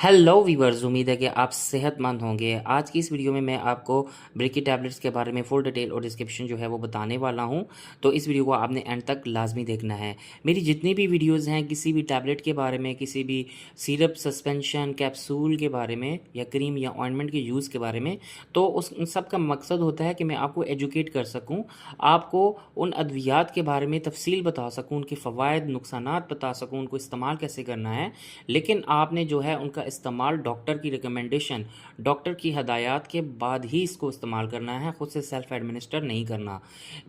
Hello viewers, उम्मीद है कि आप सेहतमंद होंगे। आज की इस वीडियो में मैं आपको ब्रेकी टैबलेट्स के बारे में फुल डिटेल और डिस्क्रिप्शन जो है वो बताने वाला हूं। तो इस वीडियो को आपने एंड तक लाजमी देखना है। मेरी जितनी भी वीडियोस हैं किसी भी टैबलेट के बारे में, किसी भी सिरप, सस्पेंशन, कैप्सूल के बारे में या क्रीम या ऑइंटमेंट के यूज़ के बारे में, तो उन सब का मकसद होता है कि मैं आपको एजुकेट कर सकूँ, आपको उन अद्वियात के बारे में तफसील बता सकूँ, उनके फ़वाइद नुकसानात बता सकूँ, उनको इस्तेमाल कैसे करना है। लेकिन आपने जो है उनका इस्तेमाल डॉक्टर की रिकमेंडेशन, डॉक्टर की हदायत के बाद ही इसको इस्तेमाल करना है, ख़ुद से सेल्फ एडमिनिस्टर नहीं करना।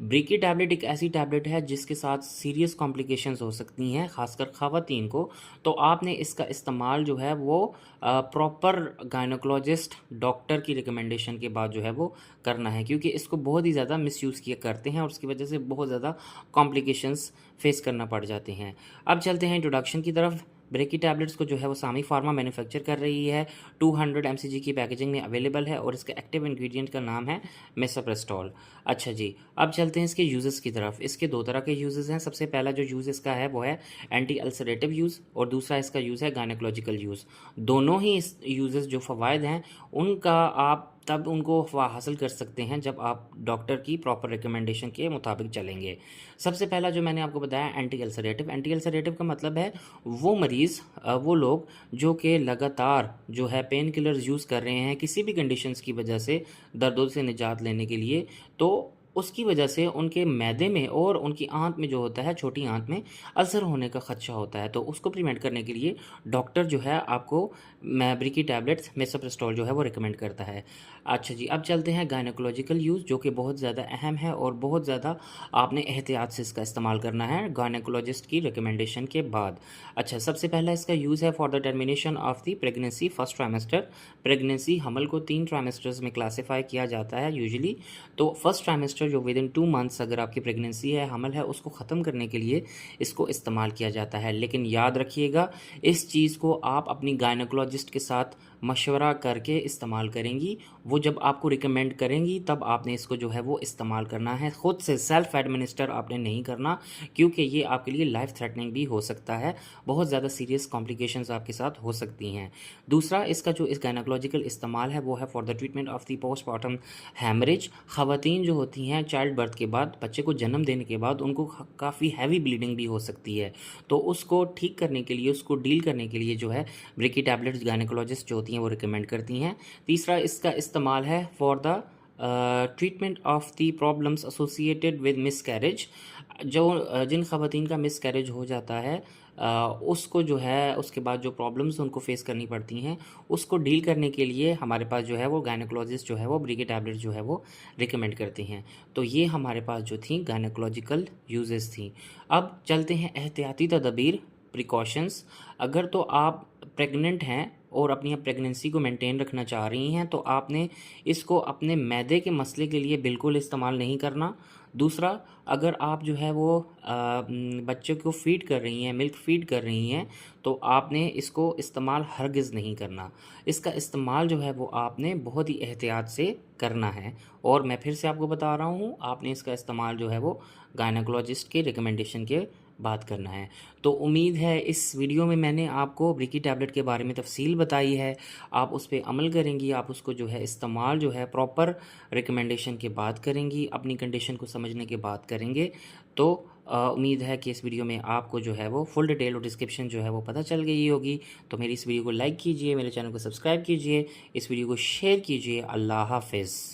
ब्रीकी टैबलेट एक ऐसी टैबलेट है जिसके साथ सीरियस कॉम्प्लिकेशंस हो सकती हैं, ख़ासकर ख़वातीन को। तो आपने इसका इस्तेमाल जो है वो प्रॉपर गायनोकोलॉजिस्ट डॉक्टर की रिकमेंडेशन के बाद जो है वो करना है, क्योंकि इसको बहुत ही ज़्यादा मिसयूज़ किया करते हैं और उसकी वजह से बहुत ज़्यादा कॉम्प्लिकेशंस फेस करना पड़ जाते हैं। अब चलते हैं इंट्रोडक्शन की तरफ। ब्रेकी टैबलेट्स को जो है वो सामी फार्मा मैन्युफैक्चर कर रही है। 200 mcg की पैकेजिंग में अवेलेबल है और इसका एक्टिव इंग्रेडिएंट का नाम है मेसाप्रेस्टोल। अच्छा जी, अब चलते हैं इसके यूजेस की तरफ। इसके दो तरह के यूजेस हैं। सबसे पहला जो यूज़ इसका है वो है एंटी अल्सरेटिव यूज़ और दूसरा इसका यूज़ है गायनोकोलॉजिकल यूज़। दोनों ही इस यूजेस जो फ़वाइद हैं उनका आप तब उनको हासिल कर सकते हैं जब आप डॉक्टर की प्रॉपर रिकमेंडेशन के मुताबिक चलेंगे। सबसे पहला जो मैंने आपको बताया एंटी अल्सरेटिव। एंटी अल्सरेटिव का मतलब है वो मरीज़, वो लोग जो कि लगातार जो है पेन किलर्स यूज़ कर रहे हैं किसी भी कंडीशंस की वजह से, दर्दों से निजात लेने के लिए, तो उसकी वजह से उनके मैदे में और उनकी आंत में जो होता है, छोटी आंत में अल्सर होने का खदशा होता है। तो उसको प्रिवेंट करने के लिए डॉक्टर जो है आपको ब्रीकी टैबलेट्स मेसोप्रेस्टोल जो है वो रिकमेंड करता है। अच्छा जी, अब चलते हैं गायनोकोलॉजिकल यूज़, जो कि बहुत ज़्यादा अहम है और बहुत ज़्यादा आपने एहतियात से इसका इस्तेमाल करना है गायनोकोलॉजिस्ट की रिकमेंडेशन के बाद। अच्छा, सबसे पहला इसका यूज़ है for the termination of the pregnancy first trimester. Pregnancy हमल को 3 ट्राइमेस्टर्स में क्लासीफाई किया जाता है यूजुअली। तो फर्स्ट ट्राइमेस्टर जो विद इन 2 मंथ्स अगर आपकी प्रेगनेंसी है, हमल है, उसको ख़त्म करने के लिए इसको इस्तेमाल किया जाता है। लेकिन याद रखिएगा, इस चीज़ को आप अपनी गायनोकोलॉजिस्ट के साथ मशवरा करके इस्तेमाल करेंगी। वो जब आपको रिकमेंड करेंगी तब आपने इसको जो है वो इस्तेमाल करना है। ख़ुद से सेल्फ एडमिनिस्टर आपने नहीं करना, क्योंकि ये आपके लिए लाइफ थ्रेटनिंग भी हो सकता है। बहुत ज़्यादा सीरियस कॉम्प्लिकेशंस आपके साथ हो सकती हैं। दूसरा इसका जो इस गायनोकोलॉजिकल इस्तेमाल है वो है for the treatment of the postmortem haemorrhage. ख़वातीन जो होती हैं चाइल्ड बर्थ के बाद, बच्चे को जन्म देने के बाद, उनको काफ़ी हैवी ब्लीडिंग भी हो सकती है। तो उसको ठीक करने के लिए, उसको डील करने के लिए जो है ब्रेकी टैबलेट्स गायनोकोलॉजिस्ट जो होती हैं वो रिकमेंड करती हैं। तीसरा इसका इस्तेमाल है for the treatment of the problems associated with miscarriage. जो जिन ख़वातीन का मिसकैरेज हो जाता है, उसको जो है उसके बाद जो प्रॉब्लम्स उनको फेस करनी पड़ती हैं, उसको डील करने के लिए हमारे पास जो है वो गायनोकोलॉजिस्ट जो है वो ब्रीकी टैबलेट जो है वो रिकमेंड करते हैं। तो ये हमारे पास जो थी गायनोकोलॉजिकल यूजेस थी। अब चलते हैं एहतियाती तदबीर, प्रिकॉशंस। अगर तो आप प्रेग्नेंट हैं और अपनी प्रेगनेंसी को मेंटेन रखना चाह रही हैं, तो आपने इसको अपने मैदे के मसले के लिए बिल्कुल इस्तेमाल नहीं करना। दूसरा, अगर आप जो है वो बच्चों को फ़ीड कर रही हैं, मिल्क फ़ीड कर रही हैं, तो आपने इसको इस्तेमाल हरगिज़ नहीं करना। इसका इस्तेमाल जो है वो आपने बहुत ही एहतियात से करना है। और मैं फिर से आपको बता रहा हूँ, आपने इसका इस्तेमाल जो है वो गायनोकोलॉजिस्ट के रिकमेंडेशन के बात करना है। तो उम्मीद है इस वीडियो में मैंने आपको ब्रीकी टैबलेट के बारे में तफसील बताई है। आप उस पे अमल करेंगी, आप उसको जो है इस्तेमाल जो है प्रॉपर रिकमेंडेशन के बाद करेंगी, अपनी कंडीशन को समझने के बाद करेंगे। तो उम्मीद है कि इस वीडियो में आपको जो है वो फुल डिटेल और डिस्क्रिप्शन जो है वो पता चल गई होगी। तो मेरी इस वीडियो को लाइक कीजिए, मेरे चैनल को सब्सक्राइब कीजिए, इस वीडियो को शेयर कीजिए। अल्लाह हाफ़िज़।